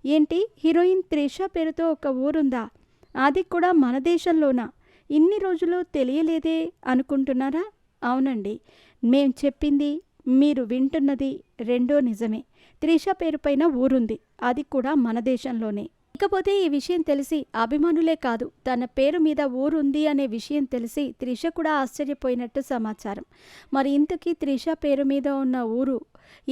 ఏంటి హీరోయిన్ త్రిష పేరుతో ఒక ఊరుందా? అది కూడా మన దేశంలోనా? ఇన్ని రోజులు తెలియలేదే అనుకుంటున్నారా? అవునండి. మేం చెప్పింది, మీరు వింటున్నది రెండో నిజమే. త్రిష పేరు పైన ఊరుంది. అది కూడా మన దేశంలోనే. ఇకపోతే ఈ విషయం తెలిసి అభిమానులే కాదు, తన పేరు మీద ఊరుంది అనే విషయం తెలిసి త్రిష కూడా ఆశ్చర్యపోయినట్టు సమాచారం. మరి ఇంతకీ త్రిష పేరు మీద ఉన్న ఊరు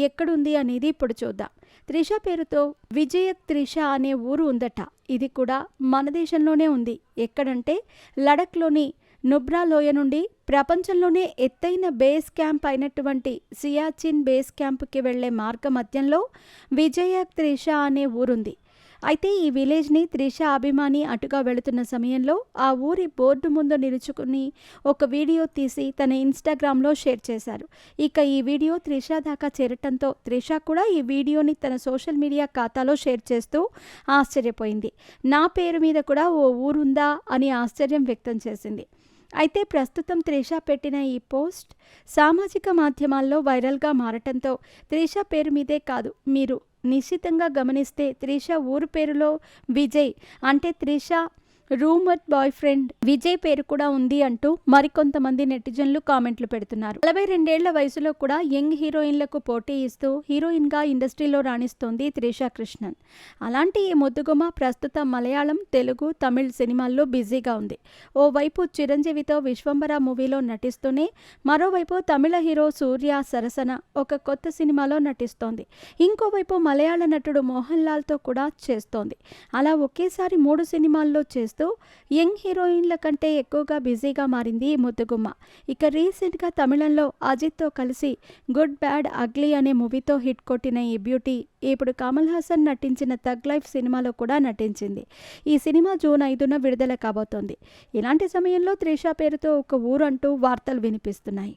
ఎక్కడుంది అనేది ఇప్పుడు చూద్దాం. త్రిష పేరుతో విజయక్ త్రిష అనే ఊరు ఉందట. ఇది కూడా మన దేశంలోనే ఉంది. ఎక్కడంటే లడఖ్లోని నుబ్రా లోయ నుండి ప్రపంచంలోనే ఎత్తైన బేస్ క్యాంప్ అయినటువంటి సియాచిన్ బేస్ క్యాంప్కి వెళ్లే మార్గ మధ్యంలో విజయక్ త్రిష అనే ఊరుంది. అయితే ఈ విలేజ్ని త్రిష అభిమాని అటుగా వెళుతున్న సమయంలో ఆ ఊరి బోర్డు ముందు నిలుచుకుని ఒక వీడియో తీసి తన ఇన్స్టాగ్రామ్లో షేర్ చేశారు. ఇక ఈ వీడియో త్రిష దాకా చేరటంతో త్రిష కూడా ఈ వీడియోని తన సోషల్ మీడియా ఖాతాలో షేర్ చేస్తూ ఆశ్చర్యపోయింది. నా పేరు మీద కూడా ఓ ఊరుందా అని ఆశ్చర్యం వ్యక్తం చేసింది. అయితే ప్రస్తుతం త్రిష పెట్టిన ఈ పోస్ట్ సామాజిక మాధ్యమాల్లో వైరల్గా మారటంతో త్రిష పేరు మీదే కాదు, మీరు నిశ్చితంగా గమనిస్తే త్రిష ఊరు పేరులో విజయ్ అంటే Trisha rumour boy friend Vijay పేరు కూడా ఉంది అంటూ మరికొంతమంది నెటిజన్లు కామెంట్లు పెడుతున్నారు. 42 ఏళ్ల వయసులో కూడా యంగ్ హీరోయిన్లకు పోటీ ఇస్తూ హీరోయిన్గా ఇండస్ట్రీలో రాణిస్తోంది త్రిష కృష్ణన్. అలాంటి ఈ ముద్దుగుమ్మ ప్రస్తుతం మలయాళం, తెలుగు, తమిళ్ సినిమాల్లో బిజీగా ఉంది. ఓవైపు చిరంజీవితో విశ్వంబర మూవీలో నటిస్తూనే మరోవైపు తమిళ హీరో సూర్య సరసన ఒక కొత్త సినిమాలో నటిస్తోంది. ఇంకోవైపు మలయాళ నటుడు మోహన్ లాల్తో కూడా చేస్తోంది. అలా ఒకేసారి 3 సినిమాల్లో చేస్తూ యంగ్ హీరోయిన్ల కంటే ఎక్కువగా బిజీగా మారింది ఈ ముద్దుగుమ్మ. ఇక రీసెంట్గా తమిళంలో అజిత్తో కలిసి గుడ్ బ్యాడ్ అగ్లీ అనే మూవీతో హిట్ కొట్టిన ఈ బ్యూటీ ఇప్పుడు కమల్ హాసన్ నటించిన థగ్ లైఫ్ సినిమాలో కూడా నటించింది. ఈ సినిమా జూన్ 5న విడుదల కాబోతోంది. ఇలాంటి సమయంలో త్రిష పేరుతో ఒక ఊరు అంటూ వార్తలు వినిపిస్తున్నాయి.